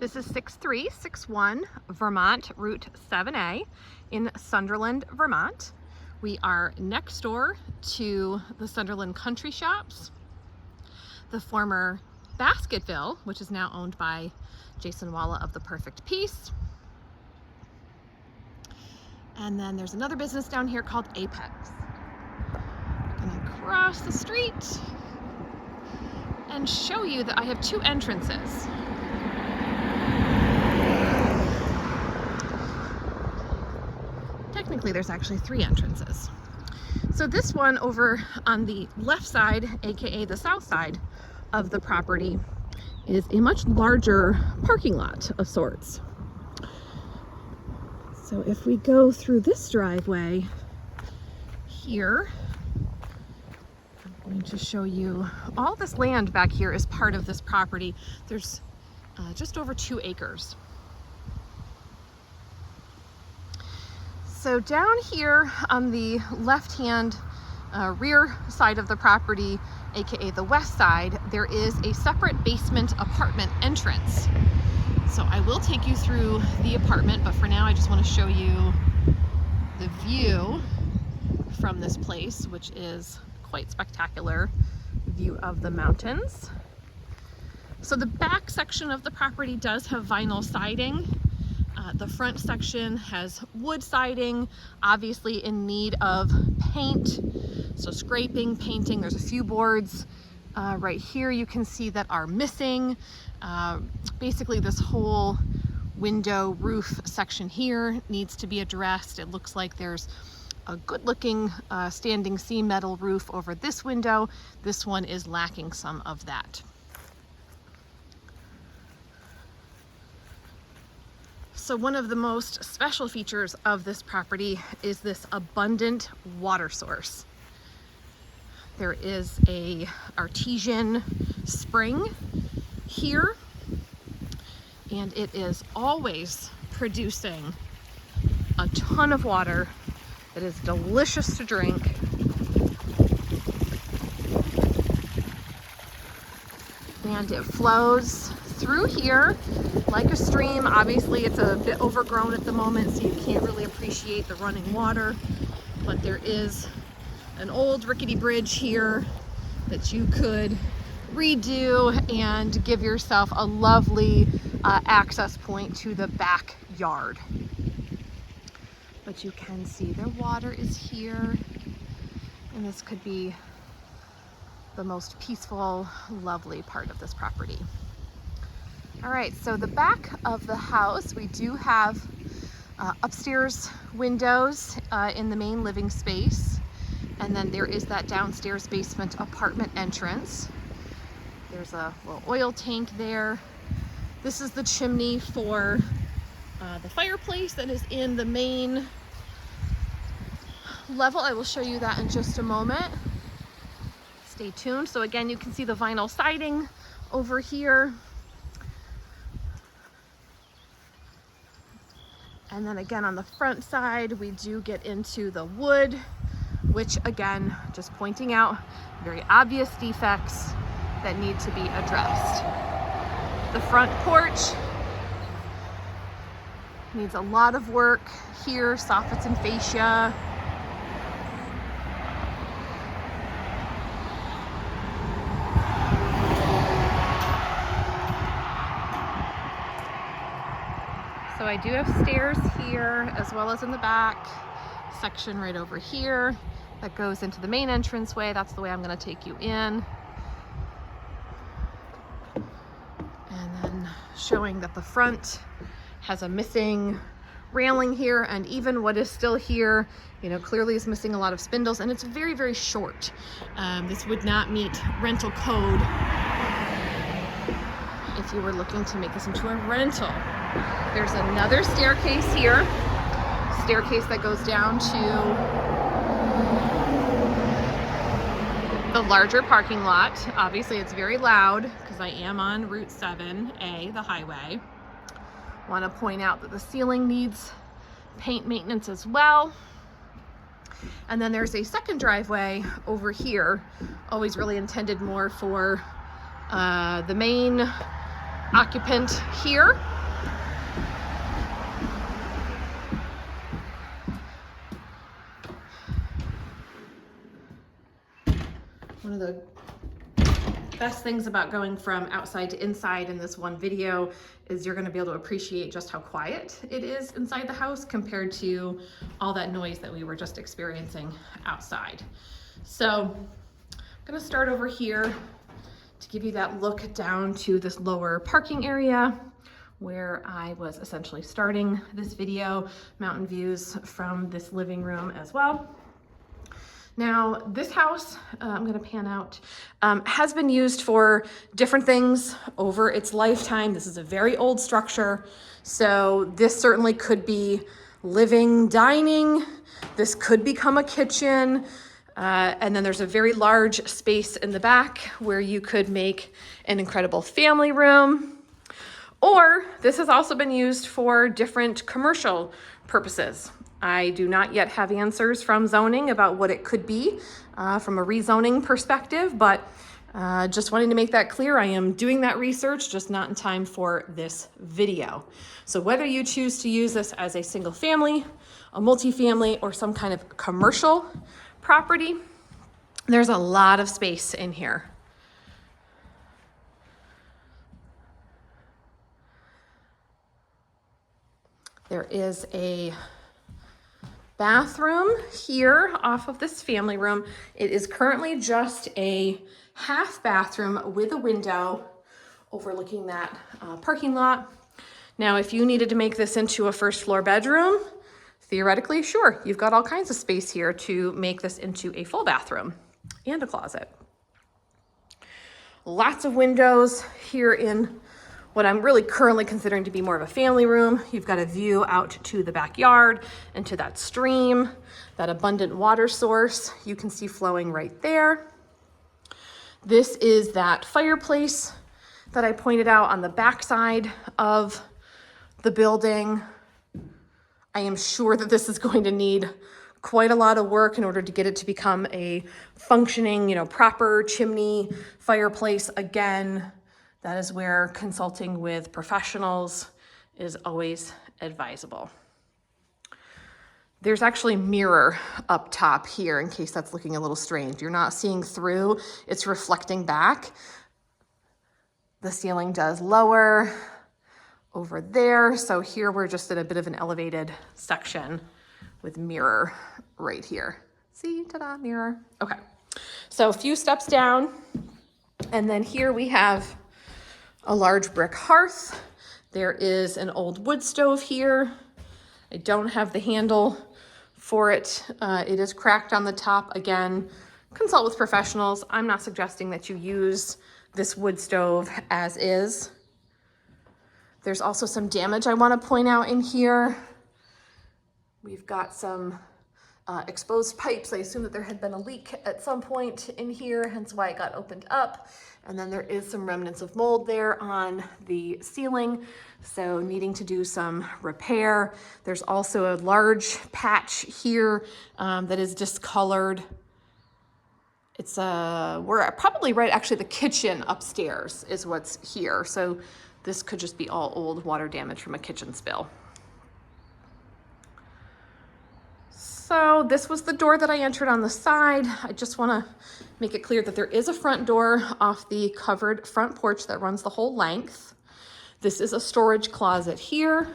This is 6361 Vermont Route 7A in Sunderland, Vermont. We are next door to the Sunderland Country Shops, the former Basketville, which is now owned by Jason Walla of The Perfect Piece. And then there's another business down here called Apex. I'm gonna cross the street and show you that I have two entrances. Technically, there's actually three entrances. So this one over on the left side, aka the south side of the property, is a much larger parking lot of sorts. So if we go through this driveway here, I'm going to show you all this land back here is part of this property. There's just over 2 acres. So down here on the left-hand rear side of the property, aka the west side, there is a separate basement apartment entrance. So I will take you through the apartment, but for now I just want to show you the view from this place, which is quite spectacular view of the mountains. So the back section of the property does have vinyl siding. The front section has wood siding, obviously in need of paint. So scraping, painting, there's a few boards right here you can see that are missing. Basically this whole window roof section here needs to be addressed. It looks like there's a good looking standing seam metal roof over this window. This one is lacking some of that. So one of the most special features of this property is this abundant water source. There is a artesian spring here, and it is always producing a ton of water that is delicious to drink. And it flows through here like a stream. Obviously it's a bit overgrown at the moment, so you can't really appreciate the running water, but there is an old rickety bridge here that you could redo and give yourself a lovely access point to the backyard. But you can see the water is here, and this could be the most peaceful, lovely part of this property. All right, so the back of the house, we do have upstairs windows in the main living space. And then there is that downstairs basement apartment entrance. There's a little oil tank there. This is the chimney for the fireplace that is in the main level. I will show you that in just a moment. Stay tuned. So again, you can see the vinyl siding over here. And then again on the front side, we do get into the wood, which again, just pointing out very obvious defects that need to be addressed. The front porch needs a lot of work here, soffits and fascia. So I do have stairs here as well as in the back section right over here that goes into the main entranceway. That's the way I'm going to take you in. And then showing that the front has a missing railing here, and even what is still here, you know, clearly is missing a lot of spindles, and it's very, very short. This would not meet rental code if you were looking to make this into a rental. There's another staircase here, staircase that goes down to the larger parking lot. Obviously it's very loud because I am on Route 7A, the highway. Want to point out that the ceiling needs paint maintenance as well. And then there's a second driveway over here, always really intended more for the main occupant here. One of the best things about going from outside to inside in this one video is you're going to be able to appreciate just how quiet it is inside the house compared to all that noise that we were just experiencing outside. So I'm going to start over here to give you that look down to this lower parking area where I was essentially starting this video, mountain views from this living room as well. Now, this house, I'm gonna pan out, has been used for different things over its lifetime. This is a very old structure, so this certainly could be living, dining. This could become a kitchen. And then there's a very large space in the back where you could make an incredible family room. Or this has also been used for different commercial purposes. I do not yet have answers from zoning about what it could be from a rezoning perspective, but just wanting to make that clear, I am doing that research, just not in time for this video. So whether you choose to use this as a single family, a multifamily, or some kind of commercial property, there's a lot of space in here. There is a bathroom here off of this family room. It is currently just a half bathroom with a window overlooking that parking lot. Now, if you needed to make this into a first floor bedroom, theoretically, sure, you've got all kinds of space here to make this into a full bathroom and a closet. Lots of windows here in what I'm really currently considering to be more of a family room. You've got a view out to the backyard and to that stream, that abundant water source you can see flowing right there. This is that fireplace that I pointed out on the backside of the building. I am sure that this is going to need quite a lot of work in order to get it to become a functioning, proper chimney fireplace again. That is where consulting with professionals is always advisable. There's actually a mirror up top here in case that's looking a little strange. You're not seeing through, it's reflecting back. The ceiling does lower over there. So here we're just in a bit of an elevated section with mirror right here. See, ta-da, mirror. Okay, so a few steps down, and then here we have a large brick hearth. There is an old wood stove here. I don't have the handle for it. It is cracked on the top. Again, consult with professionals. I'm not suggesting that you use this wood stove as is. There's also some damage I want to point out in here. We've got some exposed pipes. I assume that there had been a leak at some point in here, hence why it got opened up. And then there is some remnants of mold there on the ceiling, so needing to do some repair. There's also a large patch here that is discolored. It's we're probably right, actually the kitchen upstairs is what's here. So this could just be all old water damage from a kitchen spill. So this was the door that I entered on the side. I just want to make it clear that there is a front door off the covered front porch that runs the whole length. This is a storage closet here.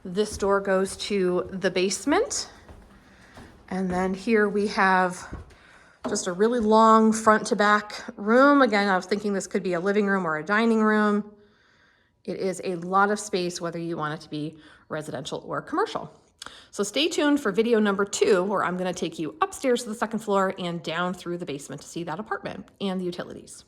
This door goes to the basement. And then here we have just a really long front to back room. Again, I was thinking this could be a living room or a dining room. It is a lot of space, whether you want it to be residential or commercial. So stay tuned for video number 2, where I'm going to take you upstairs to the second floor and down through the basement to see that apartment and the utilities.